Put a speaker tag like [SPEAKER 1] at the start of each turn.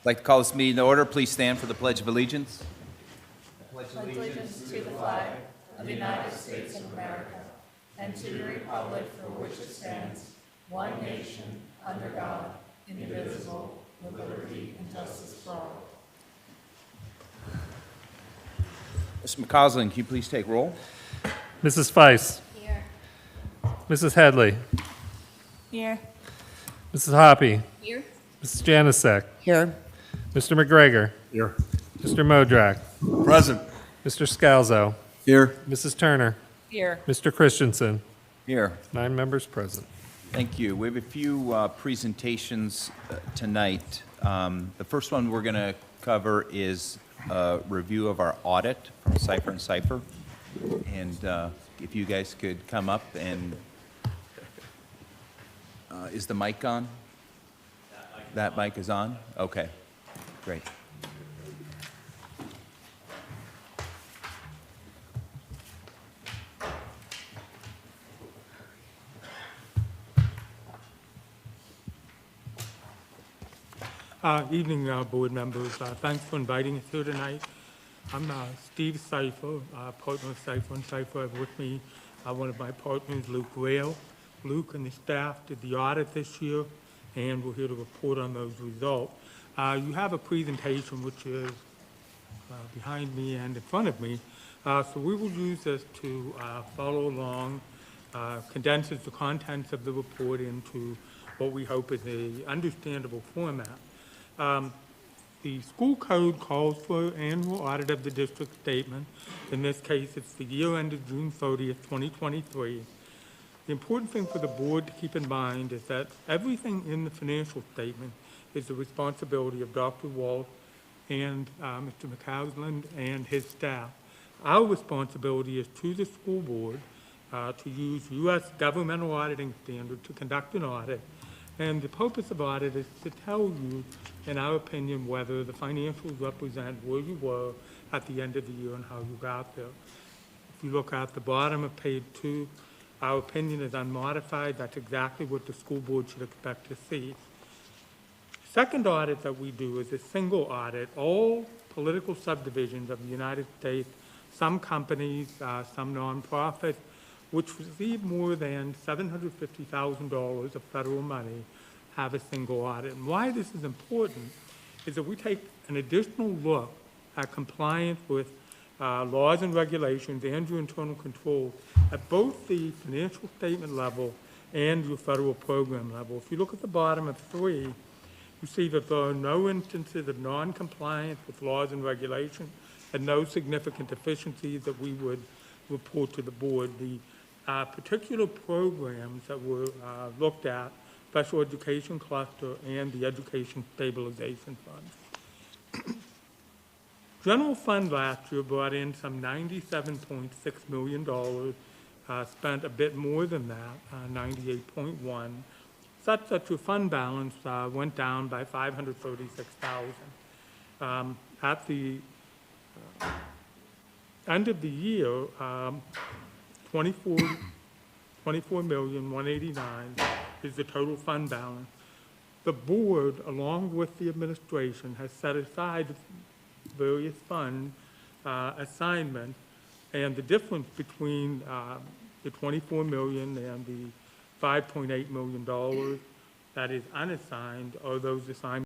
[SPEAKER 1] I'd like to call this meeting to order. Please stand for the Pledge of Allegiance.
[SPEAKER 2] Pledge allegiance to the flag of the United States of America and to the republic for which it stands, one nation, under God, indivisible, with liberty and justice for all.
[SPEAKER 1] Mr. McCausland, can you please take roll?
[SPEAKER 3] Mrs. Feist.
[SPEAKER 2] Here.
[SPEAKER 3] Mrs. Headley.
[SPEAKER 2] Here.
[SPEAKER 3] Mrs. Hoppy.
[SPEAKER 2] Here.
[SPEAKER 3] Mrs. Janasek.
[SPEAKER 2] Here.
[SPEAKER 3] Mr. McGregor.
[SPEAKER 4] Here.
[SPEAKER 3] Mr. Modrak.
[SPEAKER 4] Present.
[SPEAKER 3] Mr. Scalzo.
[SPEAKER 4] Here.
[SPEAKER 3] Mrs. Turner.
[SPEAKER 2] Here.
[SPEAKER 3] Mr. Christensen.
[SPEAKER 1] Here.
[SPEAKER 3] 9 members present.
[SPEAKER 1] Thank you. We have a few presentations tonight. The first one we're going to cover is a review of our audit from Cipher and Cipher. And if you guys could come up and, is the mic on? That mic is on? Okay, great.
[SPEAKER 5] Evening, board members. Thanks for inviting us here tonight. I'm Steve Cipher, partner of Cipher and Cipher. I have with me one of my partners, Luke Rail. Luke and the staff did the audit this year, and we're here to report on those results. You have a presentation which is behind me and in front of me, so we will use this to follow along, condenses the contents of the report into what we hope is a understandable format. The school code calls for annual audit of the district statement. In this case, it's the year ended June 30th, 2023. The important thing for the board to keep in mind is that everything in the financial statement is the responsibility of Dr. Walt and Mr. McCausland and his staff. Our responsibility is to the school board to use U.S. governmental auditing standards to conduct an audit. And the purpose of audit is to tell you, in our opinion, whether the financials represent where you were at the end of the year and how you got there. If you look at the bottom of page 2, our opinion is unmodified. That's exactly what the school board should expect to see. Second audit that we do is a single audit. All political subdivisions of the United States, some companies, some nonprofits, which receive more than $750,000 of federal money, have a single audit. And why this is important is that we take an additional look at compliance with laws and regulations and your internal controls at both the financial statement level and your federal program level. If you look at the bottom of 3, you see that there are no instances of non-compliance with laws and regulations and no significant deficiencies that we would report to the board. The particular programs that were looked at, Special Education Cluster and the Education Stabilization Fund. General Fund last year brought in some $97.6 million, spent a bit more than that, 98.1, such that your fund balance went down by $536,000. At the end of the year, 24,189,000 is the total fund balance. The board, along with the administration, has set aside various fund assignments, and the difference between the $24 million and the $5.8 million that is unassigned are those assignments